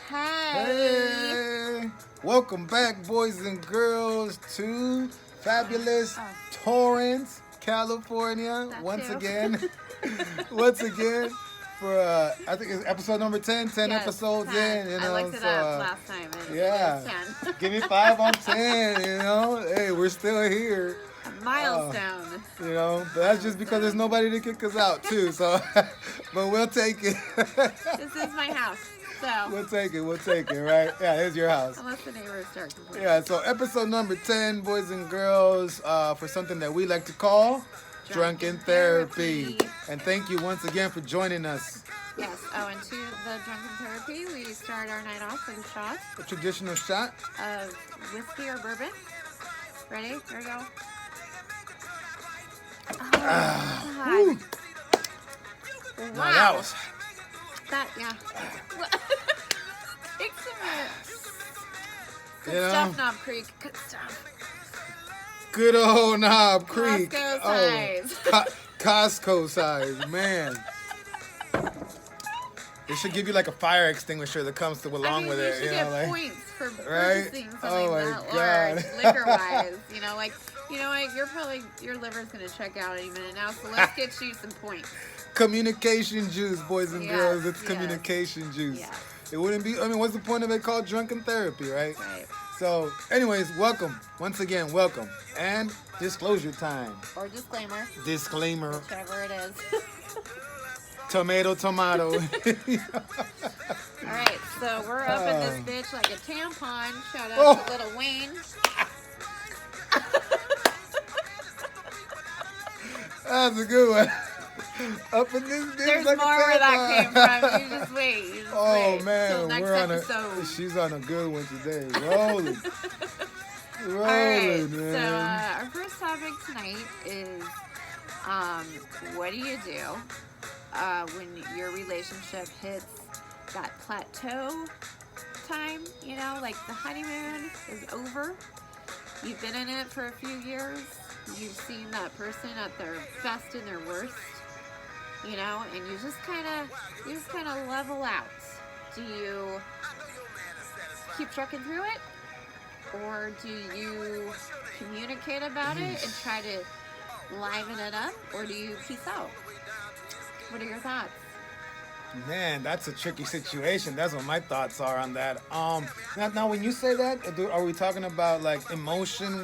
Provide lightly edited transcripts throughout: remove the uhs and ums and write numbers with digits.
Hey! Welcome back, boys and girls, to fabulous Torrance, California. That Once too. again, once again, for I think it's episode number 10. 10 Yes, episodes 10. in, you I know. looked it so, up last time. yeah, It is 10. give me 5 on 10. You know, hey, we're still here. A milestone. You know, but that's just because there's nobody to kick us out too. So, but we'll take it. This is my house. So We'll take it. We'll take it. Right? Yeah, it's your house. unless the neighbors start complaining. Yeah. So episode number 10, boys and girls, for something that we like to call Drunken Therapy. And thank you once again for joining us. Yes. Oh, and to the Drunken Therapy, we start our night off with a shot A traditional shot. of whiskey or bourbon. Ready? Here we go. Oh, Whew. God. Now that was Yeah. Takes a minute. Good Yeah. stuff, Knob Creek. Good stuff. good old Knob Creek. Costco size. Costco size, man. They should give you like a fire extinguisher that comes to along with you it. should You get know, like, points for right? purchasing something Oh my that God. large, liquor-wise. You know what? Your liver's gonna check out any minute now. So let's get you some points. communication juice, boys and Yes, girls. It's yes. communication juice. Yes. It wouldn't be. I mean, what's the point of it called Drunken Therapy, right? Right. So, anyways, welcome once again. Welcome and disclosure time. Or disclaimer, Disclaimer. whichever it is. Tomato. All right, so we're up in this bitch like a tampon. Shout out to Little Wayne. That's a good one. Up in this bitch There's like a more where that came tampon. from. You just wait. Oh Till man, next we're on episode. She's on a good one today. Rolling, rolling, All right, man. so our first topic tonight is what do you do when your relationship hits that plateau time? You know, like the honeymoon is over. You've been in it for a few years. You've seen that person at their best and their worst. You know, and you just kind of level out. Do you keep trucking through it? Or do you communicate about it and try to liven it up? Or do you peace out? What are your thoughts? Man, that's a tricky situation. That's what my thoughts are on that. Now when you say that, are we talking about like emotion,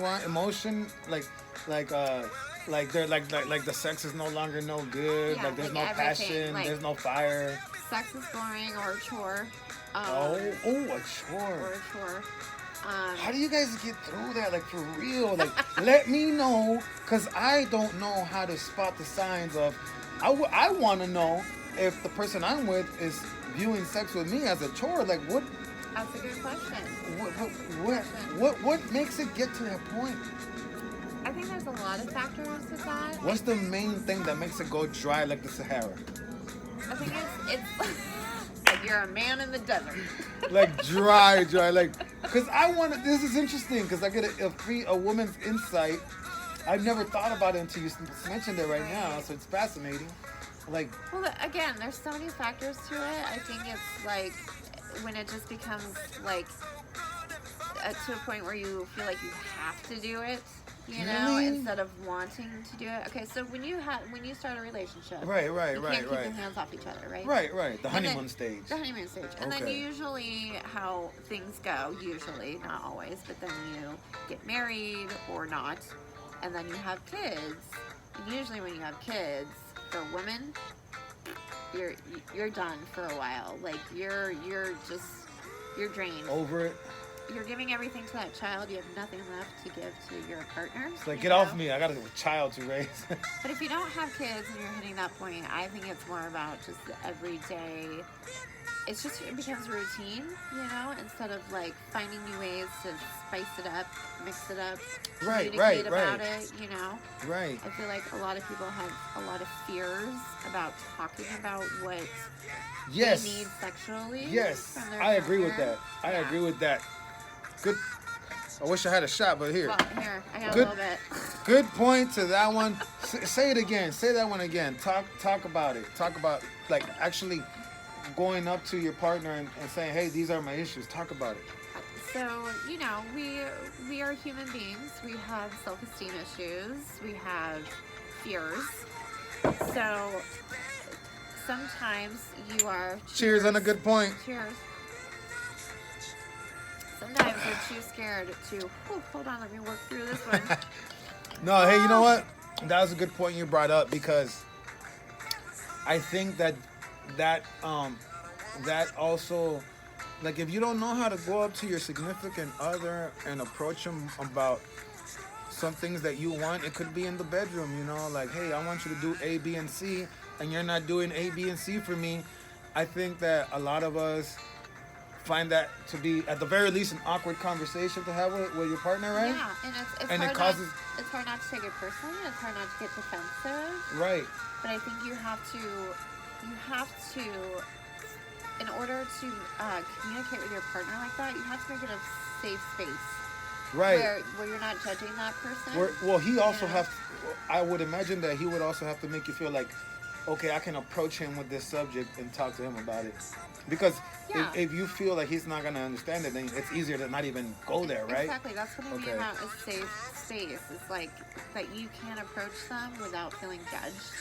like they're like the sex is no longer no good, Yeah, like there's like no everything, passion, like- there's no fire. Sex is boring or a chore. A Or chore. a chore. How do you guys get through that? Like for real? Like let me know, cause I don't know how to spot the signs of. I want to know if the person I'm with is viewing sex with me as a chore. Like what? That's a good question. What makes it get to that point? I think there's a lot of factors to that. What's the main thing that makes it go dry like the Sahara? I think it's like you're a man in the desert. Like dry, like, cause I want to. This is interesting, cause I get a woman's insight. I've never thought about it until you mentioned it right now, so it's fascinating. Like, Well, again, there's so many factors to it. I think it's like when it just becomes like to a point where you feel like you have to do it, you know, Really? instead of wanting to do it. Okay, so when you start a relationship, right, you can't keep right. your hands off each other, right? Right. The And then- honeymoon stage. The honeymoon stage. And then Okay. usually how things go, usually, not always, but then you get married or not, and then you have kids. And usually when you have kids, for women, you're done for a while. Like you're drained. Over it. You're giving everything to that child. You have nothing left to give to your partner. It's like, you get know? off me. I got a child to raise. But if you don't have kids and you're hitting that point, I think it's more about just the everyday. It becomes routine, you know, instead of like finding new ways to spice it up, mix it up, communicate about it, you know. Right. I feel like a lot of people have a lot of fears about talking about what Yes. they need sexually. Yes. from their I agree with partner. that. I Yeah. agree with that. Good. I wish I had a shot, but here. Well, here, I got Good. a little bit. Good point to that one. Say it again. Say that one again. Talk about it. Talk about like actually going up to your partner and saying, hey, these are my issues, talk about it. So, we are human beings. We have self-esteem issues. We have fears. So sometimes you are Cheers on a good point. cheers. Sometimes we're too scared to. Hold on, let me work through this one. No, hey, you know what? That was a good point you brought up, because I think that also, like, if you don't know how to go up to your significant other and approach them about some things that you want, it could be in the bedroom, like, hey, I want you to do A, B, and C, and you're not doing A, B, and C for me. I think that a lot of us find that to be, at the very least, an awkward conversation to have with your partner, right? Yeah, and it's And hard it causes, it's hard not to take it personally. It's hard not to get defensive. right, But I think you have to, in order to communicate with your partner like that, you have to make it a safe space. right. Where you're not judging that person. Well, he also I would imagine that he would also have to make you feel like, okay, I can approach him with this subject and talk to him about it. Because Yeah. if you feel like he's not going to understand it, then it's easier to not even go there, right? Exactly. That's what I mean Okay. about a safe space. It's like that you can approach them without feeling judged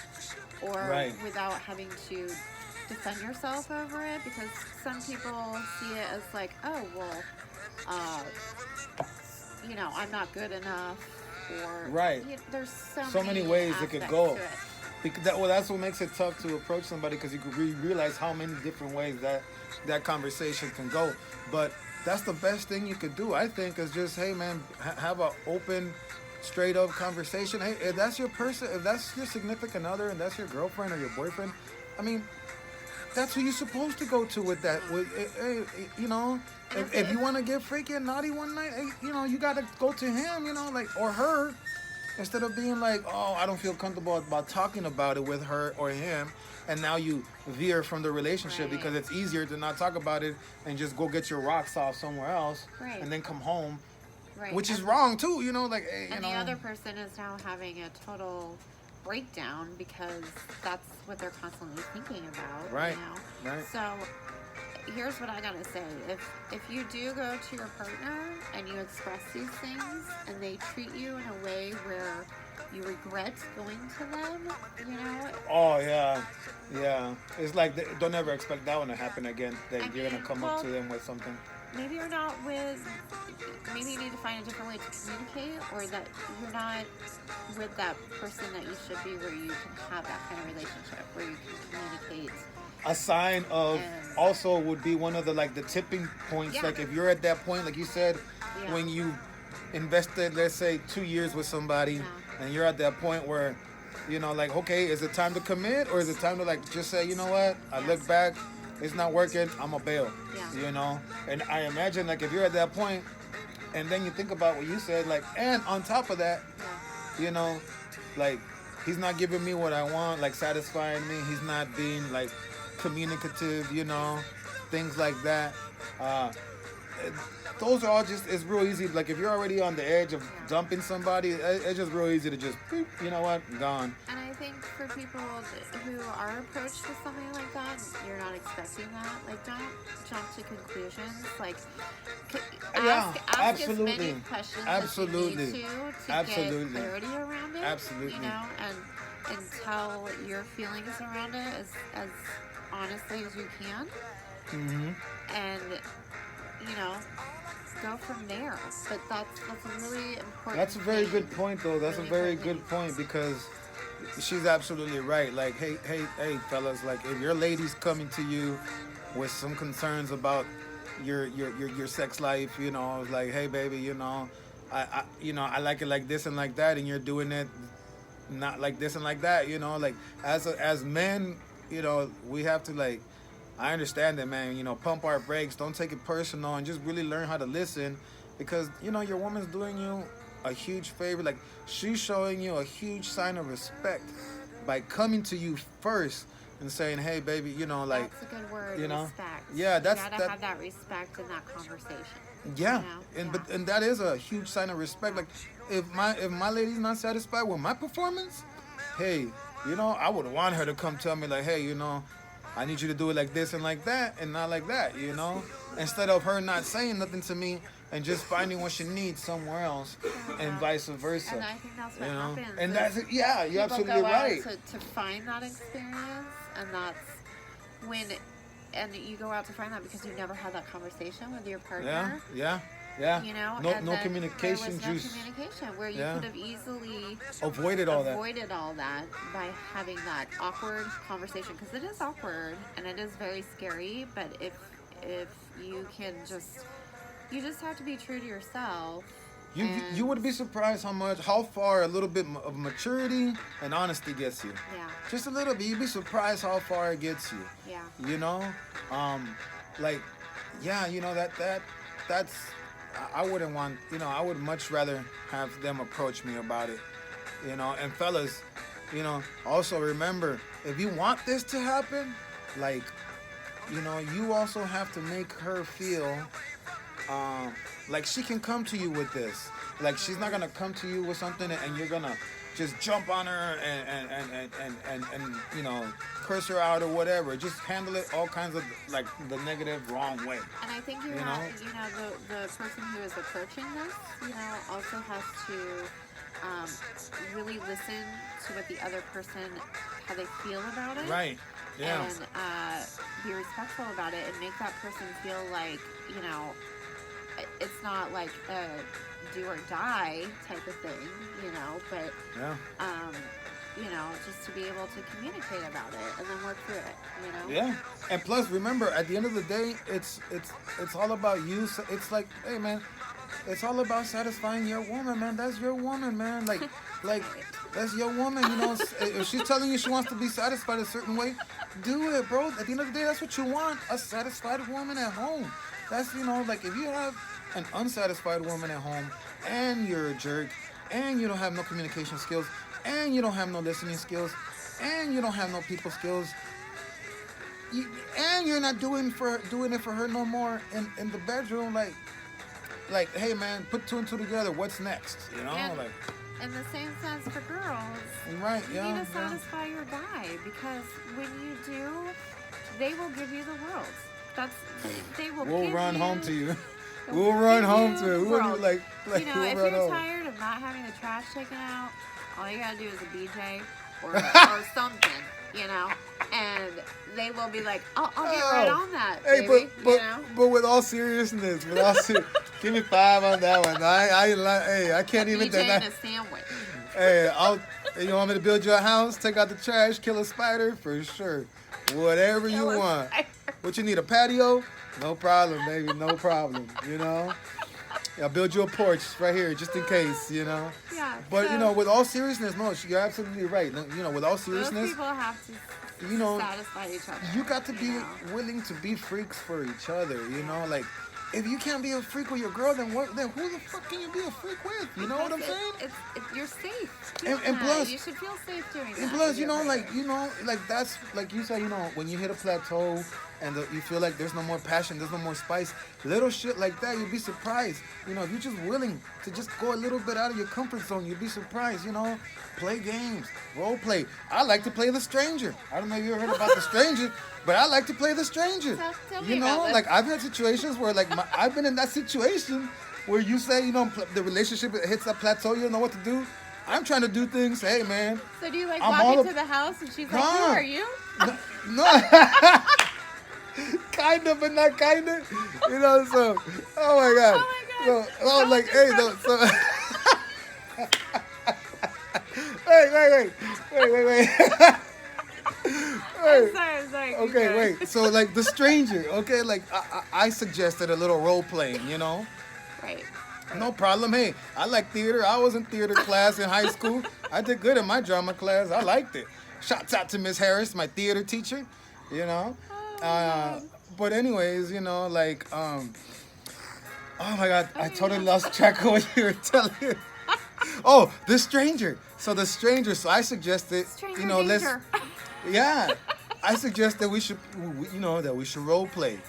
or Right. without having to defend yourself over it, because some people see it as like, oh, well, uh, I'm not good enough, or Right. there's So many ways it could aspects go. to it. Because that's what makes it tough to approach somebody, because you could realize how many different ways that conversation can go. But that's the best thing you could do, I think, is just, hey, man, have an open, straight up conversation. Hey, if that's your person, if that's your significant other, and that's your girlfriend or your boyfriend, I mean, that's who you're supposed to go to with that. If you want to get freaky and naughty one night, hey, you got to go to him, like, or her. Instead of being like, oh, I don't feel comfortable about talking about it with her or him, and now you veer from the relationship Right. because it's easier to not talk about it and just go get your rocks off somewhere else, Right. and then come home, Right. which is And- wrong too. Like, hey, And the other person is now having a total breakdown because that's what they're constantly thinking about. Right, right. So here's what I gotta say: if you do go to your partner and you express these things and they treat you in a way where you regret going to them, Oh yeah, yeah. It's like don't ever expect that one to happen again. That I you're gonna mean, come up to them with something. maybe you're not with. Maybe you need to find a different way to communicate, or that you're not with that person that you should be, where you can have that kind of relationship, where you can communicate. A sign of And- also would be one of the tipping points. Yeah. Like if you're at that point, like you said, Yeah. when you invested, let's say, 2 years with somebody, Yeah. and you're at that point where, like, okay, is it time to commit, or is it time to like just say, you know what, I Yeah. look back, it's not working, I'm a bail. Yeah. And I imagine, like, if you're at that point, and then you think about what you said, like, and on top of that, Yeah. like, he's not giving me what I want, like satisfying me, he's not being like communicative, things like that. Those are all it's real easy. Like, if you're already on the edge of dumping somebody, it's just real easy to just, boop, you know what, gone. And I think for people who are approached with something like that, you're not expecting that. Like, don't jump to conclusions. Like, ask absolutely. as many questions Absolutely. as you need to Absolutely. get clarity around it. Absolutely. And tell your feelings around it as honestly as you can. Mm-hmm. And, go from there. But that's a really important. That's a very thing. good point, though. That's Really a very important good point, because she's absolutely right. Like, hey, fellas, like, if your lady's coming to you with some concerns about your sex life, like, hey, baby, I like it like this and like that, and you're doing it not like this and like that, like, as men, we have to, like, I understand that, man, pump our brakes, don't take it personal, and just really learn how to listen, because, your woman's doing you a huge favor. Like, she's showing you a huge sign of respect by coming to you first and saying, hey, baby, like, that's a good word. you know? Respect. Yeah, you gotta have that respect in that conversation. Yeah, Yeah. and that is a huge sign of respect. Like, if my lady's not satisfied with my performance, hey, I would want her to come tell me, like, hey, I need you to do it like this and like that and not like that, you know? Instead of her not saying nothing to me and just finding what she needs somewhere else and vice versa. And I think that's what you know? happens. And that's it. Yeah, you're People absolutely go out right. to find that experience, and that's when, and you go out to find that because you never had that conversation with your partner. Yeah. You know, No, and no then communication there was juice. no communication where you could have easily Avoided all that. by having that awkward conversation, because it is awkward and it is very scary. But if you can you just have to be true to yourself. You would be surprised how far a little bit of maturity and honesty gets you. Yeah. Just a little bit. You'd be surprised how far it gets you. Yeah. You know, like, yeah, you know that's. I wouldn't want. You know, I would much rather have them approach me about it. You know, and fellas, you know, also remember, if you want this to happen, like, you know, you also have to make her feel like she can come to you with this. Like, she's not gonna come to you with something and you're gonna just jump on her and you know, curse her out or whatever. Just handle it all kinds of like the negative, wrong way. And I think the person who is approaching this, you know, also has to really listen to what the other person, how they feel about it. Right. Yeah. And be respectful about it and make that person feel like, you know, it's not like a do or die type of thing, you know, but you know, just to be able to communicate about it and then work through it, you know. Yeah. And plus, remember, at the end of the day, it's all about you. So it's like, hey man, it's all about satisfying your woman, man. That's your woman, man. Like that's your woman, you know. If she's telling you she wants to be satisfied a certain way, do it, bro. At the end of the day, that's what you want, a satisfied woman at home. That's, you know, like if you have an unsatisfied woman at home and you're a jerk and you don't have no communication skills and you don't have no listening skills and you don't have no people skills and you're not doing it for her no more in the bedroom, like hey man, put two and two together, what's next, you know? And like in the same sense for girls, right, you need to satisfy your guy, because when you do, they will give you the world. We'll run home to you. We'll run home to you. You know, if we'll you're tired of not having the trash taken out, all you gotta do is a BJ or something, you know, and they will be like, I'll get right on that, hey, baby. but with all seriousness, give me 5 on that one. I can't even BJ and a sandwich. Hey, you want me to build you a house? Take out the trash, kill a spider? For sure. Whatever you want. What you need, a patio? No problem, baby. No problem. You know? I'll build you a porch right here just in case, you know? Yeah. But, you know, with all seriousness, no, you're absolutely right. You know, with all seriousness, most people have to satisfy each other. You got to be willing to be freaks for each other, you know? Like, if you can't be a freak with your girl, then who the fuck can you be a freak with? You know what I'm saying? You're safe. And plus, you should feel safe doing that. And plus, you know, like that's like you say, you know, when you hit a plateau and you feel like there's no more passion, there's no more spice, little shit like that, you'd be surprised. You know, if you're just willing to just go a little bit out of your comfort zone, you'd be surprised. You know, play games, role play. I like to play the stranger. I don't know if you ever heard about the stranger. But I like to play the stranger. Tell you know, like I've had situations where like I've been in that situation where you say, you know, the relationship hits that plateau, you don't know what to do. I'm trying to do things. Hey, man. So do you like walk into the house and she's like, who are you? No. Kind of, but not kind of. You know, so, oh my God. So, like, hey, no, so. Wait. I'm sorry. Okay, wait. So, like, the stranger, okay? Like, I suggested a little role playing, you know? Right. No problem. Hey, I like theater. I was in theater class in high school. I did good in my drama class. I liked it. Shouts out to Miss Harris, my theater teacher, you know? But anyways, you know, like, oh my God, I totally lost track of what you were telling me. Oh, the stranger. So I suggested, stranger you know, danger. I suggest that we should role play,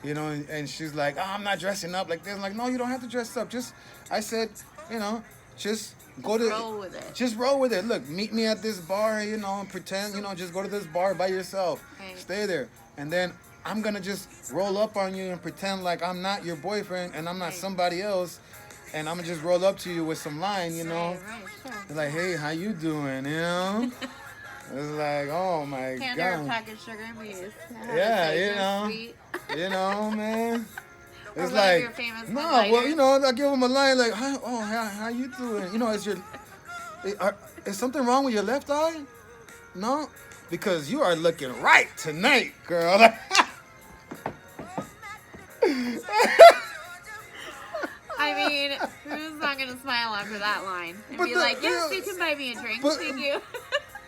you know, and she's like, oh, I'm not dressing up like this. I'm like, no, you don't have to dress up. I said, you know, Just roll with it. Just roll with it. Look, meet me at this bar, and pretend, just go to this bar by yourself. Right. Stay there. And then I'm going to just roll up on you and pretend like I'm not your boyfriend and I'm not somebody else. And I'm going to just roll up to you with some line, Right, sure. Like, hey, how you doing, It's like, oh my Hand God. her a pack of sugar and bees. Yeah, Sweet. Man. Or It's one of like, your famous no, one-liners. well, I give them a line like, how you doing? Is something wrong with your left eye? No, because you are looking right tonight, girl. I mean, who's not going to smile after that line and be like, yes, you can buy me a drink, thank you.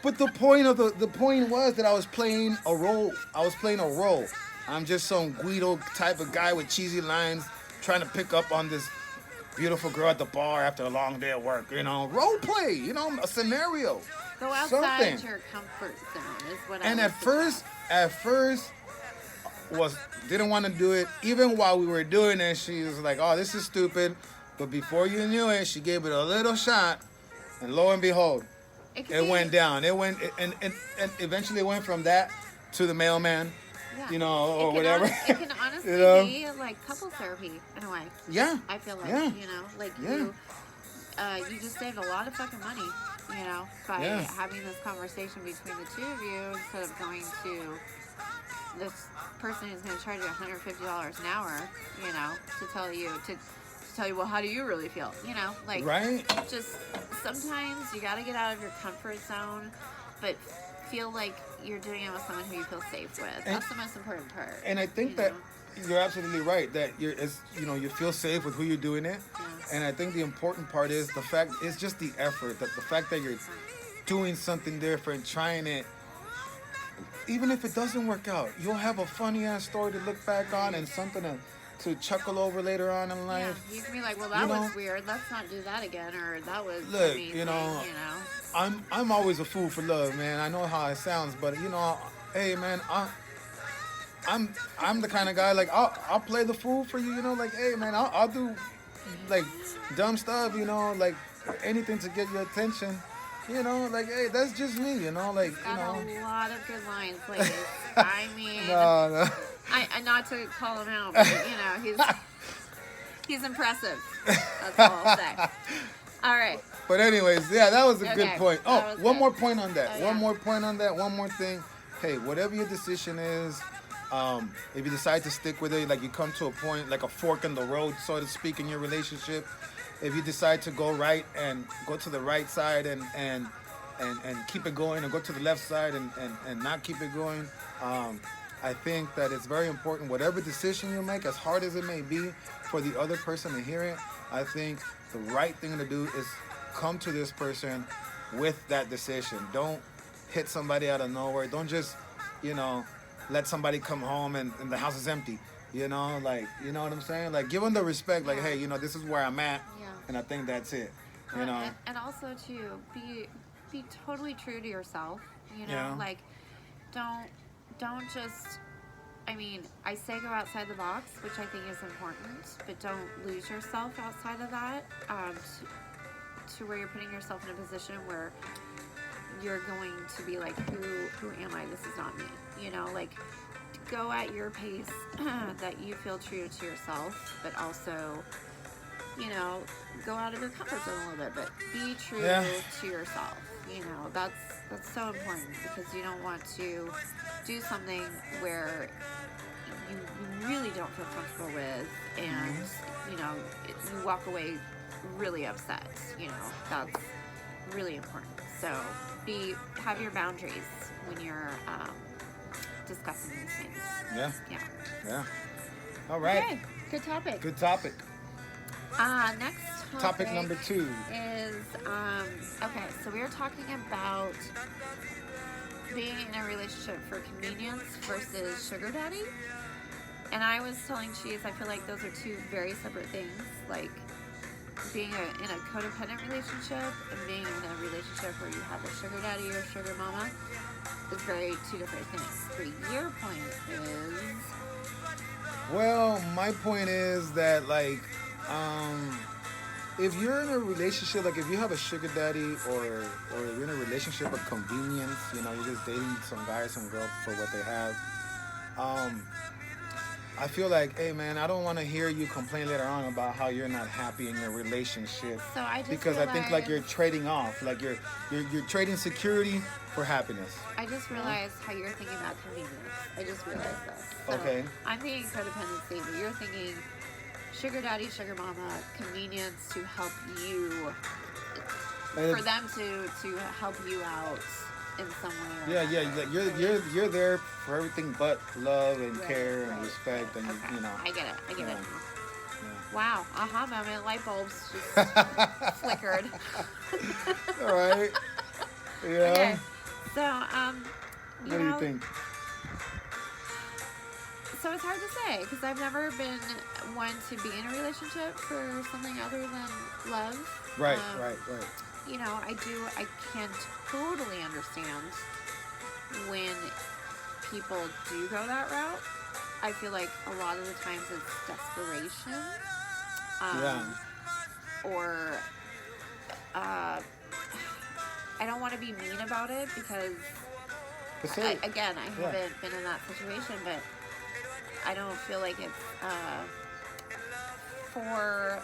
But the point was that I was playing a role. I'm just some Guido type of guy with cheesy lines trying to pick up on this beautiful girl at the bar after a long day at work. Role play. A scenario. Go outside your comfort zone is what I And would at first, didn't want to do it. Even while we were doing it, she was like, "Oh, this is stupid." But before you knew it, she gave it a little shot, and lo and behold, it went down. It went and eventually it went from that to the mailman, or whatever. It can honestly be like couple therapy in a way. Yeah. I feel like you just saved a lot of fucking money, by having this conversation between the two of you instead of going to this person who's going to charge you $150 an hour, to tell you, well, how do you really feel? Right. Just sometimes you got to get out of your comfort zone, but feel like you're doing it with someone who you feel safe with. That's the most important part. And I think that you're absolutely right that you feel safe with who you're doing it. Yeah. And I think the important part is it's just the effort, that the fact that you're doing something different, trying it. Even if it doesn't work out, you'll have a funny ass story to look back on and something to chuckle over later on in life. Yeah, you can be like, well, that was weird. Let's not do that again, or that was look, amazing, I'm always a fool for love, man. I know how it sounds, but hey, man, I'm the kind of guy like I'll play the fool for you, like, hey, man, I'll do like dumb stuff, like anything to get your attention. Like, hey, that's just me, like, got a lot of good lines, ladies. I mean, no. I not to call him out, but he's impressive. That's all I'll say. All right. But anyways, that was a good point. Oh, one more point on that. Oh, one more point on that. One more thing. Hey, whatever your decision is, if you decide to stick with it, like you come to a point, like a fork in the road, so to speak, in your relationship. If you decide to go right and go to the right side and keep it going, and go to the left side and not keep it going, I think that it's very important, whatever decision you make, as hard as it may be for the other person to hear it, I think the right thing to do is come to this person with that decision. Don't hit somebody out of nowhere. Don't just, let somebody come home and the house is empty. Like, you know what I'm saying? Like, give them the respect, like, hey, this is where I'm at, and I think that's it, And also, to be totally true to yourself, like, don't just, I say go outside the box, which I think is important, but don't lose yourself outside of that, to where you're putting yourself in a position where you're going to be like, who am I? This is not me, like, go at your pace that you feel true to yourself, but also, go out of your comfort zone a little bit, but be true to yourself. That's so important, because you don't want to do something where you really don't feel comfortable with, and you walk away really upset. That's really important. So have your boundaries when you're discussing these things. Yeah. All right. Okay. Good topic. Good topic. Next topic number 2 is okay. So we were talking about being in a relationship for convenience versus sugar daddy, and I was telling Cheese I feel like those are two very separate things. Like, being in a codependent relationship and being in a relationship where you have a sugar daddy or sugar mama is two different things. But your point is... Well, my point is that, like, if you're in a relationship, like if you have a sugar daddy or you're in a relationship of convenience, you're just dating some guy or some girl for what they have. Um, I feel like, hey man, I don't want to hear you complain later on about how you're not happy in your relationship, So I just because I think like realized, you're trading off, like you're trading security for happiness. I just realized how you're thinking about convenience. I just realized this. So Okay. I'm thinking codependency, but you're thinking sugar daddy, sugar mama, convenience to help you, for them to help you out in some way. Yeah, yeah. Like you're there for everything but love and Right, care and right, respect, right. and Okay. I get it. I get it. Yeah. Wow. Aha moment. Light bulbs just flickered. All right. Yeah. Okay. So, What do you think? So it's hard to say because I've never been one to be in a relationship for something other than love. Right, Um, right. I can totally understand when people do go that route. I feel like a lot of the times it's desperation. Yeah. Or, I don't want to be mean about it because, again, I haven't been in that situation, but I don't feel like it's for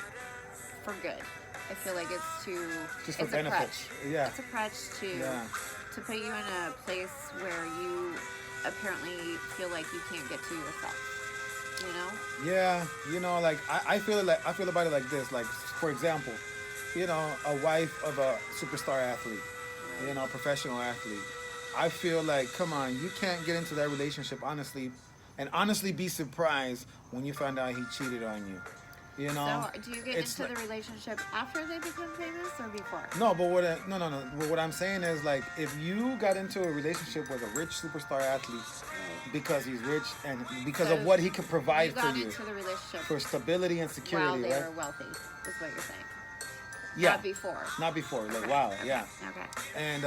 good. I feel like it's Just for it's benefit. a crutch. Yeah. It's a crutch to put you in a place where you apparently feel like you can't get to yourself. Yeah, like I feel about it like this. Like, for example, a wife of a superstar athlete, Right. professional athlete. I feel like, come on, you can't get into that relationship honestly be surprised when you find out he cheated on you. So, do you get It's into like, the relationship after they become famous or before? no, but no, no, no. What I'm saying is, like, if you got into a relationship with a rich superstar athlete Right. because he's rich and because So of what he could provide You for got you, into the relationship for stability and while security, they right? were wealthy, is what you're saying. Yeah, Not before. not before. Like, Okay. wow, Okay. yeah. Okay. And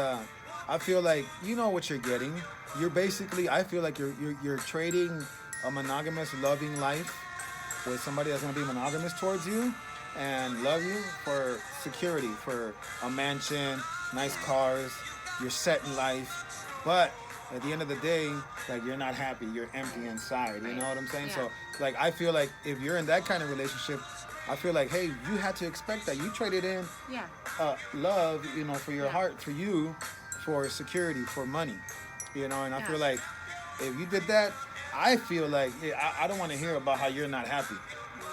I feel like you know what you're getting. You're basically, I feel like you're trading a monogamous, loving life with somebody that's going to be monogamous towards you and love you for security, for a mansion, nice cars. You're set in life, but at the end of the day, like, you're not happy. You're empty inside. You know what I'm saying? Yeah. So, like, I feel like if you're in that kind of relationship, I feel like, hey, you had to expect that. You traded in Yeah. love, for your Yeah. heart, for you, for security, for money, and I Yeah. feel like if you did that, I feel like I don't want to hear about how you're not happy,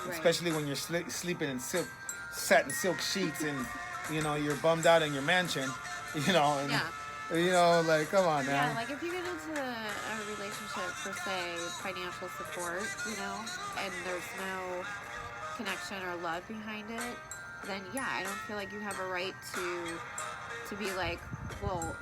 Right. especially when you're sleeping in satin silk sheets and you're bummed out in your mansion, and Yeah. like, come on now. Yeah, like if you get into a relationship for, say, financial support, and there's no connection or love behind it, then yeah, I don't feel like you have a right to be like, well,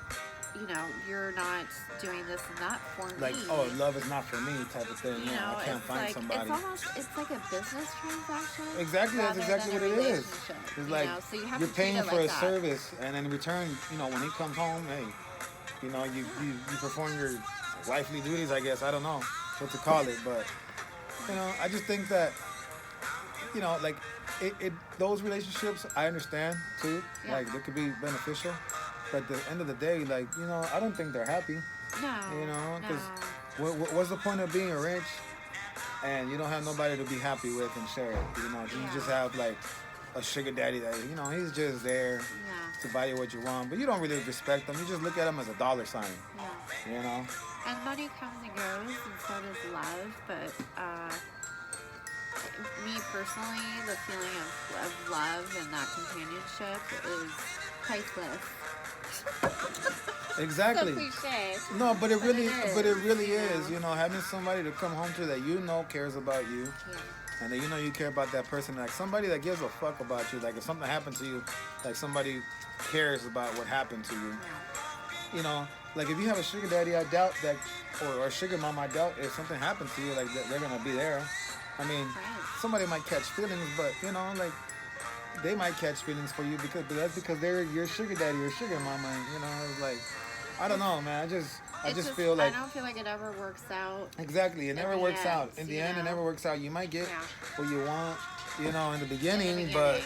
you're not doing this and that for Like, me. oh, love is not for me type of thing. I can't It's find like somebody. it's like a business transaction. Exactly, that's rather exactly than what a it is. relationship, It's like so you have you're to treat paying it for like a that. service, and in return, when he comes home, hey, you perform your wifely duties, I guess. I don't know what to call it, but I just think that like those relationships, I understand too. Yeah. Like, they could be beneficial, but at the end of the day, like, I don't think they're happy. No. Because No. what's the point of being rich and you don't have nobody to be happy with and share it? You Yeah. just have like a sugar daddy that he's just there Yeah. to buy you what you want, but you don't really respect him. You just look at him as a dollar sign. Yeah. And money comes and goes, and so does love. But me personally, the feeling of love and that companionship is priceless. Exactly. So cliche. No, but it really, is, is. Having somebody to come home to that cares about you, Yeah. and that you care about that person. Like, somebody that gives a fuck about you. Like, if something happened to you, like, somebody cares about what happened to you. Yeah. Like, if you have a sugar daddy, I doubt that, or a sugar mom, I doubt if something happens to you, like, they're gonna be there. I mean, Right. somebody might catch feelings, but like, they might catch feelings for you but that's because they're your sugar daddy or sugar mama. And, it's like, I don't know, man. I just feel like, I don't feel like it ever works out. exactly, it never works out. In end, the end, it never works out. You might get Yeah. what you want, you know, in the In the beginning, beginning.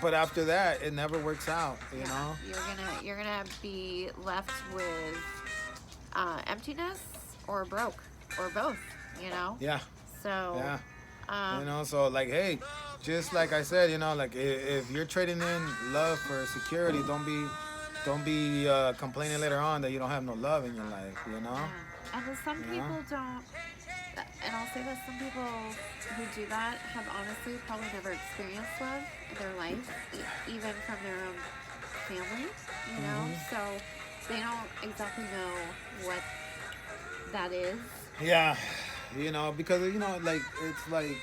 but after that, it never works out, you know. You're gonna be left with emptiness or broke or both. You know. Yeah, So, yeah. You um, know, so like, hey, just like I said, you know, like if you're trading in love for security, don't be complaining later on that you don't have no love in your life. You know, yeah. And some you know. people don't. And I'll say this: some people who do that have honestly probably never experienced love in their life, even from their own family. You know, Hmm. so they don't exactly know what that is. Yeah, you know, because you know, like it's like,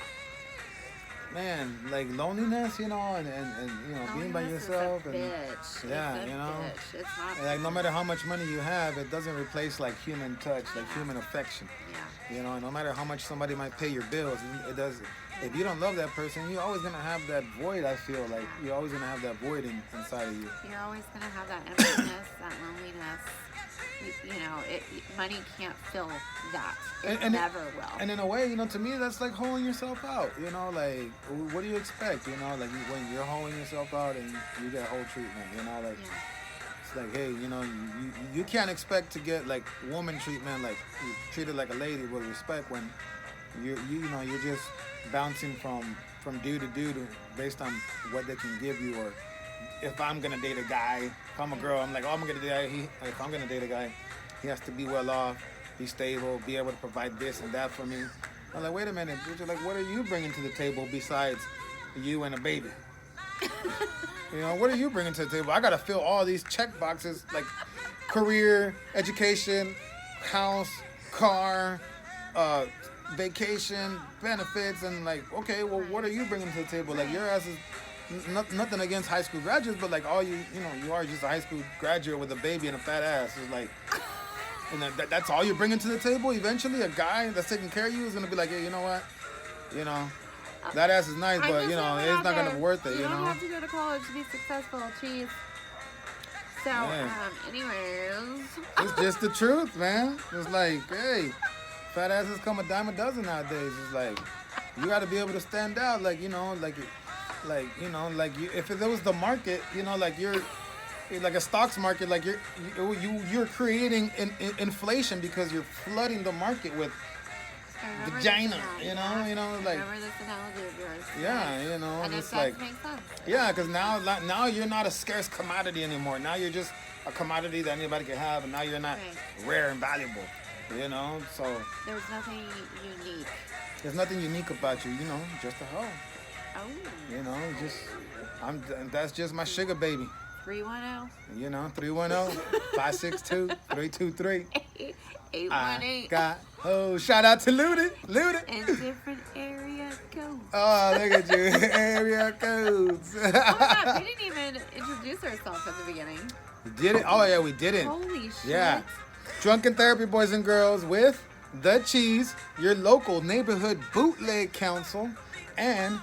man, like loneliness, you know, and you know, being by Loneliness is a yourself, and bitch. It's yeah, a you know, bitch. It's not. and like no matter how much money you have, it doesn't replace like human touch, like Yeah. human affection. Yeah. You know, no matter how much somebody might pay your bills, it does. If you don't love that person, you're always gonna have that void. I feel like you're always gonna have that void inside of you. You're always gonna have that emptiness, that loneliness. You know, money can't fill that. It And never will. and in a way, you know, to me, that's like holding yourself out. You know, like what do you expect? You know, like when you're holding yourself out and you get whole treatment. You know, like Yeah. it's like, hey, you know, you can't expect to get like woman treatment, like treated like a lady with respect when you know you're just bouncing from dude to dude based on what they can give you. Or if I'm gonna date a guy, if I'm a girl, I'm like, oh, I'm gonna date a guy. If I'm gonna date a guy, he has to be well off, be stable, be able to provide this and that for me. I'm like, wait a minute, bitch, like, what are you bringing to the table besides you and a baby? You know, what are you bringing to the table? I gotta fill all these check boxes like career, education, house, car, uh, vacation, benefits, and like, okay, well, what are you bringing to the table? Like, your ass is nothing against high school graduates, but like, all you know, you are just a high school graduate with a baby and a fat ass. It's like, and that's all you're bringing to the table. Eventually, a guy that's taking care of you is gonna be like, hey, you know what? You know, that ass is nice, I'm but just you know, throwing it it's out not gonna there. be worth it. You You don't know. have to go to college to be successful. Jeez. So, Man. anyways. It's just the truth, man. It's like, hey, fat asses come a dime a dozen nowadays. It's like you got to be able to stand out, like you know, like you know, like you, if there was the market, you know, like you're like a stocks market, like you're creating inflation because you're flooding the market with I remember vagina, this you analogy. know, like Remember this analogy of yours. yeah, you know, And it it's does like make sense. yeah, because now you're not a scarce commodity anymore. Now you're just a commodity that anybody can have, and now you're not Right. rare and valuable. You know, so There's nothing unique. there's nothing unique about you. You know, just a hoe. Oh. You know, just that's just my sugar baby. 310. You know, 310-562-323. 818. I got oh, shout out to Looted. And different area codes. Oh, look at you, area codes. Oh my god, we didn't even introduce ourselves at the beginning. We did it. Oh yeah, we didn't. Holy shit. Yeah. Drunken Therapy, boys and girls, with The Cheese, your local neighborhood bootleg council, and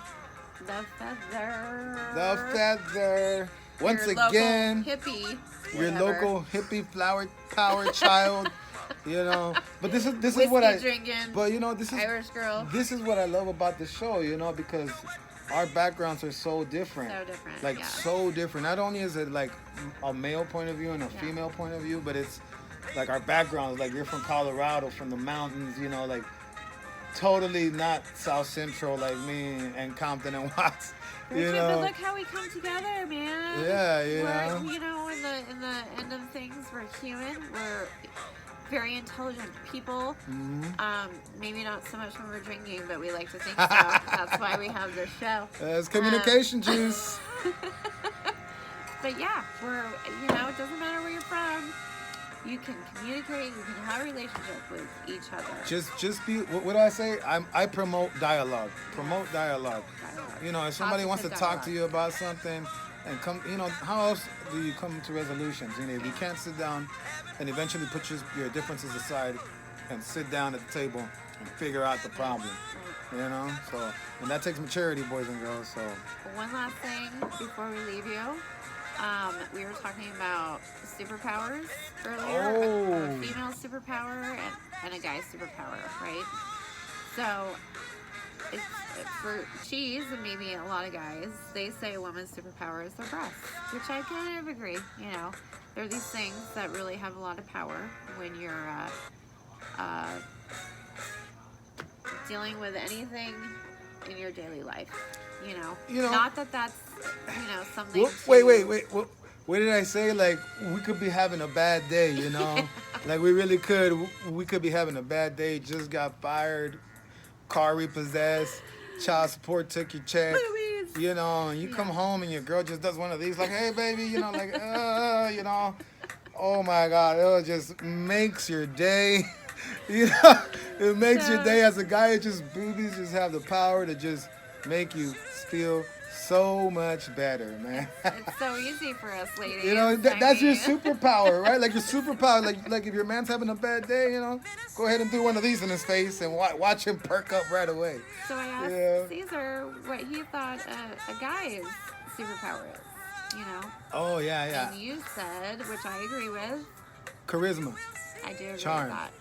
The Feather. The Feather. Once Your again, local hippie. your whatever. local hippie flower power child. You know, but this is Whiskey what I. drinking. But you know, this Irish girl. is what I love about the show. You know, because our backgrounds are so different. So different. Like yeah. so different. Not only is it like a male point of view and a Yeah. female point of view, but it's like our backgrounds. Like you're from Colorado, from the mountains. You know, like totally not South Central like me and Compton and Watts. You Richard, know. but look how we come together, man. Yeah, you We're, know. you know, in the end of things, we're human. We're very intelligent people. Mhm. Maybe not so much when we're drinking, but we like to think so. That's why we have this show. It's communication juice. But yeah, we're, you know, it doesn't matter where you're from. You can communicate. You can have a relationship with each other. Just be. What do I say? I promote dialogue. Promote dialogue. Dialogue. You know, if somebody wants to Positive talk to you about something, and come, you know, how else do you come to resolutions? You know, if you can't sit down and eventually put your differences aside and sit down at the table and figure out the problem. Right. You know, so and that takes maturity, boys and girls. So One last thing before we leave you. We were talking about superpowers earlier. Oh. A female superpower and a guy's superpower, right? So it's for cheese and maybe a lot of guys, they say a woman's superpower is their breasts, which I kind of agree. You know, there are these things that really have a lot of power when you're uh, dealing with anything in your daily life. You know, not that that's something. Wait. What did I say? Like, we could be having a bad day, Like, we really could. We could be having a bad day. Just got fired, car repossessed, child support took your check. Boobies. And you come home and your girl just does one of these, like, hey, baby, like, oh my God, it just makes your day. It makes your day as a guy. It just, boobies just have the power to just make you feel so much better, man. It's so easy for us ladies. That's your superpower, right? Like your superpower. Like if your man's having a bad day, go ahead and do one of these in his face and watch him perk up right away. So I asked Caesar what he thought a guy's superpower is. Oh yeah. And you said, which I agree with, charisma. I do agree Charm. with that.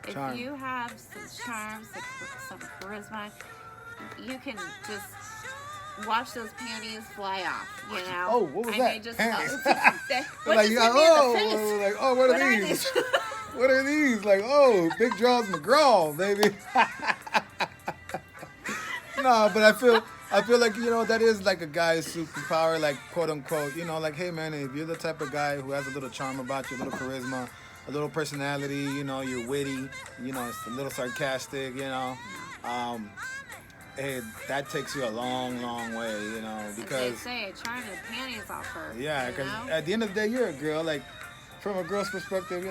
If you have some charm, some charisma, you can just watch those panties fly off, Oh, what was that? Panties. What like, just what are these? What are these? Like, oh, Big Jaws McGraw, baby. No, but I feel like, that is like a guy's superpower, like, quote unquote, like, hey man, if you're the type of guy who has a little charm about you, a little charisma, a little personality, you're witty, it's a little sarcastic, hey, that takes you a long, long way, because they say charm the panties off her. Yeah, because at the end of the day, you're a girl. Like, from a girl's perspective,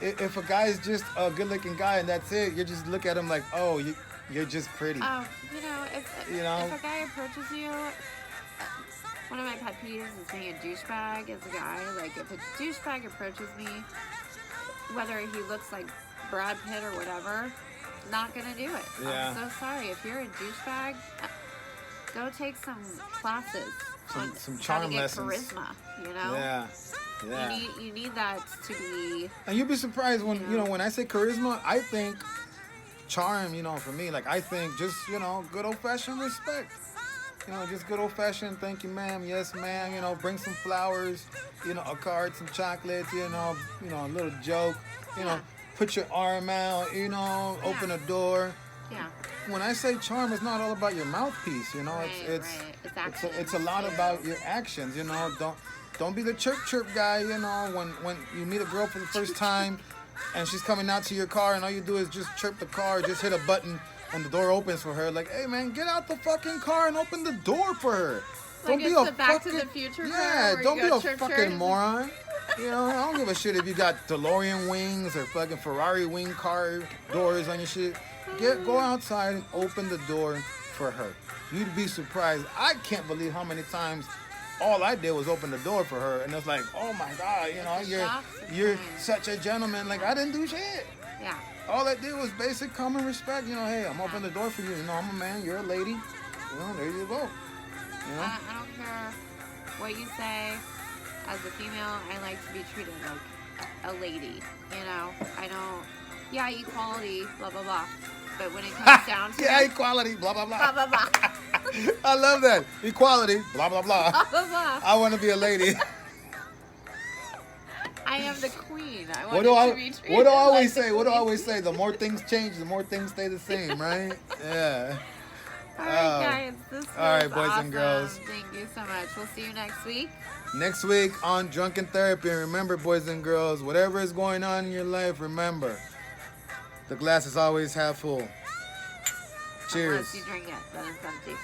if a guy's just a good-looking guy and that's it, you just look at him like, oh, you're just pretty. If a guy approaches you, one of my pet peeves is being a douchebag as a guy. Like, if a douchebag approaches me, whether he looks like Brad Pitt or whatever, not gonna do it. Yeah. I'm so sorry. If you're a douchebag, go take some classes some on charm how to get lessons. Charisma. Yeah. You need that to be. And you'd be surprised when when I say charisma, I think charm. For me, like, I think just good old fashioned respect. Just good old fashioned thank you, ma'am, yes, ma'am. Bring some flowers, a card, some chocolates, a little joke, Put your arm out, open a door. Yeah. When I say charm, it's not all about your mouthpiece, it's a lot about your actions, Don't be the chirp guy, when you meet a girl for the first time and she's coming out to your car and all you do is just chirp the car, just hit a button and the door opens for her. Like, hey man, get out the fucking car and open the door for her. Like, don't be a Back fucking to the Future. don't be a chirp, fucking chirp. moron. I don't give a shit if you got DeLorean wings or fucking Ferrari wing car doors on your shit. Go outside and open the door for her. You'd be surprised. I can't believe how many times all I did was open the door for her, and it's like, oh my God, you're such a gentleman. Like, I didn't do shit. Yeah. All I did was basic common respect. Hey, I'm opening the door for you. I'm a man. You're a lady. There you go. I don't care what you say. As a female, I like to be treated like a lady, I don't, equality, blah, blah, blah. But when it comes down to equality, blah, blah, blah. blah, blah, blah. I love that. Equality, blah, blah, blah. Blah, blah, blah. I want to be a lady. I am the queen. What do I always say? What do I always say? The more things change, the more things stay the same, right? Yeah. All right, guys. This was all right, boys awesome. and girls. Thank you so much. We'll see you next week. Next week on Drunken Therapy. And remember, boys and girls, whatever is going on in your life, remember, the glass is always half full. Cheers. Unless you drink it, then it's empty.